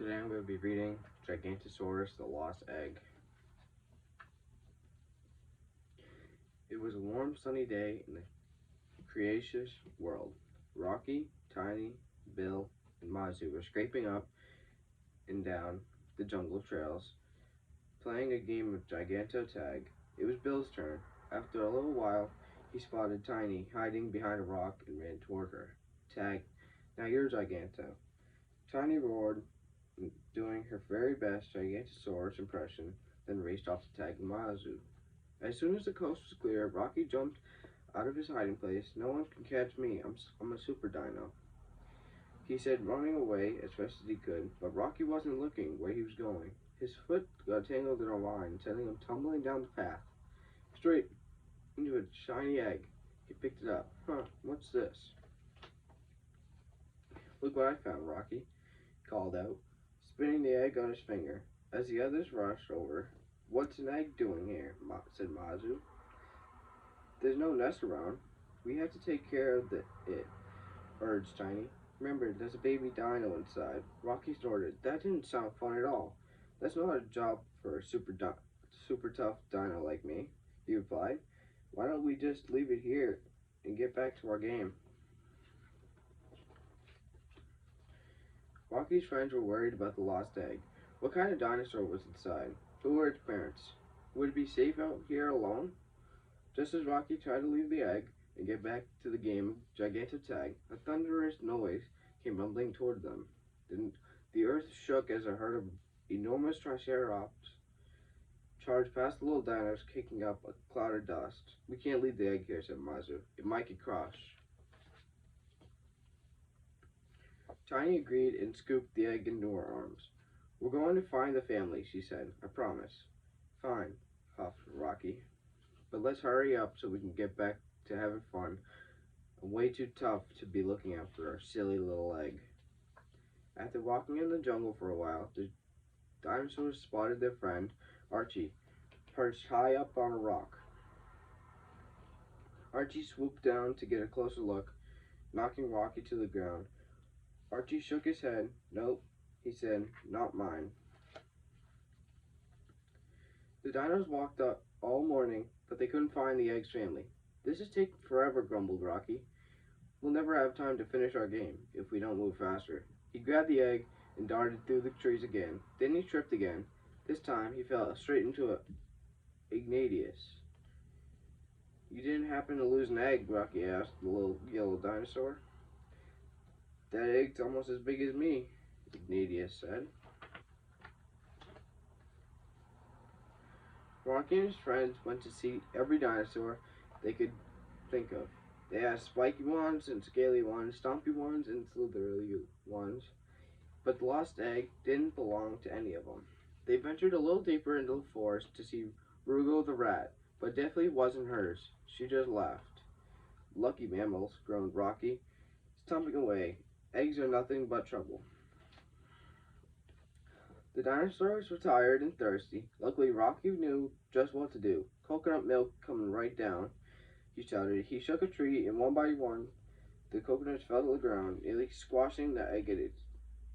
Today I'm going to be reading Gigantosaurus, the Lost Egg. It was a warm, sunny day in the Cretaceous world. Rocky, Tiny, Bill, and Mazu were scraping up and down the jungle trails, playing a game of Giganto Tag. It was Bill's turn. After a little while, he spotted Tiny hiding behind a rock and ran toward her. Tag, now you're Giganto. Tiny roared, doing her very best Gigantosaurus impression, then raced off to tag Mazu. As soon as the coast was clear, Rocky jumped out of his hiding place. No one can catch me. I'm a super dino, he said, running away as fast as he could. But Rocky wasn't looking where he was going. His foot got tangled in a vine, sending him tumbling down the path, straight into a shiny egg. He picked it up. Huh, what's this? Look what I found, Rocky called out, spinning the egg on his finger. As the others rushed over, what's an egg doing here? Said Mazu. There's no nest around. We have to take care of it, urged Tiny. Remember, there's a baby dino inside. Rocky snorted. That didn't sound fun at all. That's not a job for a super tough dino like me, he replied. Why don't we just leave it here and get back to our game? Rocky's friends were worried about the lost egg. What kind of dinosaur was inside? Who were its parents? Would it be safe out here alone? Just as Rocky tried to leave the egg and get back to the game of Giganto Tag, a thunderous noise came rumbling toward them. The earth shook as a herd of enormous triceratops charged past the little dinos, kicking up a cloud of dust. We can't leave the egg here, said Mazu. It might get crushed. Tiny agreed and scooped the egg into her arms. We're going to find the family, she said. I promise. Fine, huffed Rocky. But let's hurry up so we can get back to having fun. I'm way too tough to be looking after a silly little egg. After walking in the jungle for a while, the dinosaurs spotted their friend, Archie, perched high up on a rock. Archie swooped down to get a closer look, knocking Rocky to the ground. Archie shook his head. Nope, he said, not mine. The dinos walked up all morning, but they couldn't find the egg's family. This is taking forever, grumbled Rocky. We'll never have time to finish our game if we don't move faster. He grabbed the egg and darted through the trees again. Then he tripped again. This time he fell straight into Ignatius. You didn't happen to lose an egg? Rocky asked the little yellow dinosaur. That egg's almost as big as me, Ignatius said. Rocky and his friends went to see every dinosaur they could think of. They asked spiky ones and scaly ones, stompy ones and slithery ones, but the lost egg didn't belong to any of them. They ventured a little deeper into the forest to see Rugo the rat, but definitely wasn't hers. She just laughed. Lucky mammals, groaned Rocky, stomping away. Eggs are nothing but trouble. The dinosaurs were tired and thirsty. Luckily, Rocky knew just what to do. Coconut milk coming right down, he shouted. He shook a tree, and one by one, the coconuts fell to the ground, nearly squashing the egg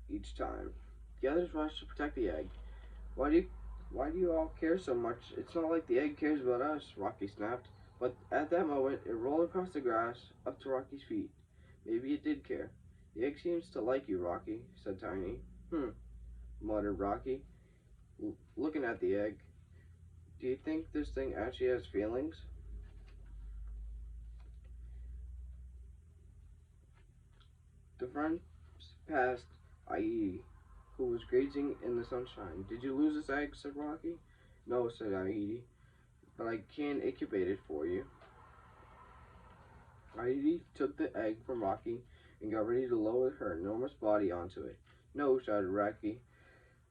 each time. The others rushed to protect the egg. Why do you all care so much? It's not like the egg cares about us, Rocky snapped. But at that moment, it rolled across the grass up to Rocky's feet. Maybe it did care. The egg seems to like you, Rocky, said Tiny. Muttered Rocky, looking at the egg. Do you think this thing actually has feelings? The friends passed Aidi, who was grazing in the sunshine. Did you lose this egg? Said Rocky. No, said Aidi, but I can incubate it for you. Aidi took the egg from Rocky and got ready to lower her enormous body onto it. No, shouted Rocky,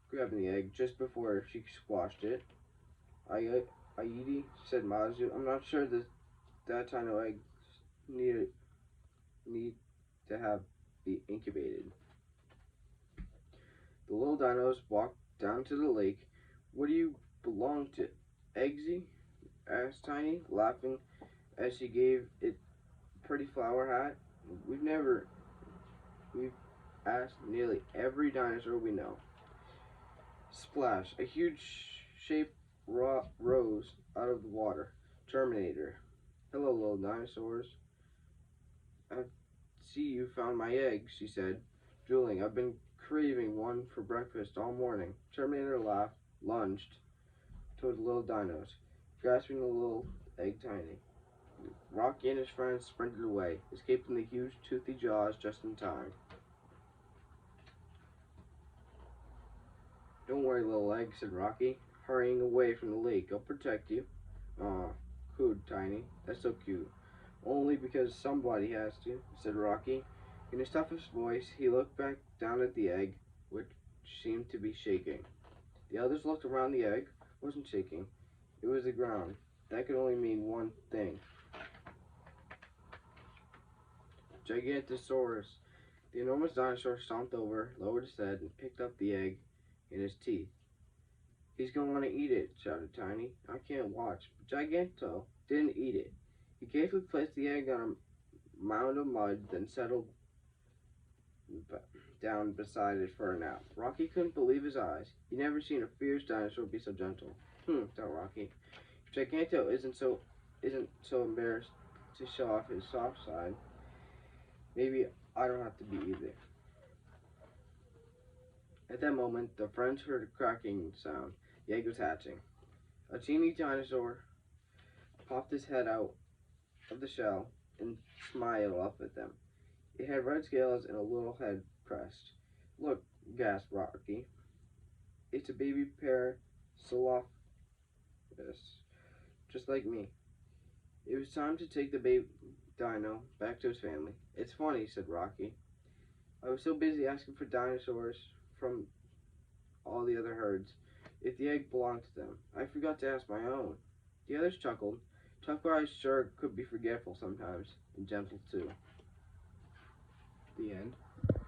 grabbing the egg just before she squashed it. Aidi, said Mazu, I'm not sure that tiny egg need to have be incubated. The little dinos walked down to the lake. What do you belong to, Eggsy? Asked Tiny, laughing as she gave it a pretty flower hat. We've asked nearly every dinosaur we know. Splash! A huge shape rose out of the water. Terminator. Hello, little dinosaurs. I see you found my egg, she said, drooling. I've been craving one for breakfast all morning. Terminator laughed, lunged toward the little dinos, grasping the little egg tiny. Rocky and his friends sprinted away, escaping the huge toothy jaws just in time. Don't worry, little egg, said Rocky, hurrying away from the lake. I'll protect you. Aw, cooed Tiny. That's so cute. Only because somebody has to, said Rocky. In his toughest voice, he looked back down at the egg, which seemed to be shaking. The others looked around. The egg wasn't shaking. It was the ground. That could only mean one thing. Gigantosaurus. The enormous dinosaur stomped over, lowered his head, and picked up the egg in his teeth. He's going to eat it, shouted Tiny. I can't watch. But Giganto didn't eat it. He carefully placed the egg on a mound of mud, then settled down beside it for a nap. Rocky couldn't believe his eyes. He'd never seen a fierce dinosaur be so gentle. Thought Rocky. If Giganto isn't so embarrassed to show off his soft side, maybe I don't have to be either. At that moment, the friends heard a cracking sound. The egg was hatching. A teeny dinosaur popped his head out of the shell and smiled up at them. It had red scales and a little head pressed. Look, gasped Rocky. It's a baby Parasaurolophus, just like me. It was time to take the baby dino back to his family. It's funny, said Rocky. I was so busy asking for dinosaurs from all the other herds if the egg belonged to them. I forgot to ask my own. The others chuckled. Tough guys sure could be forgetful sometimes, and gentle too. The end.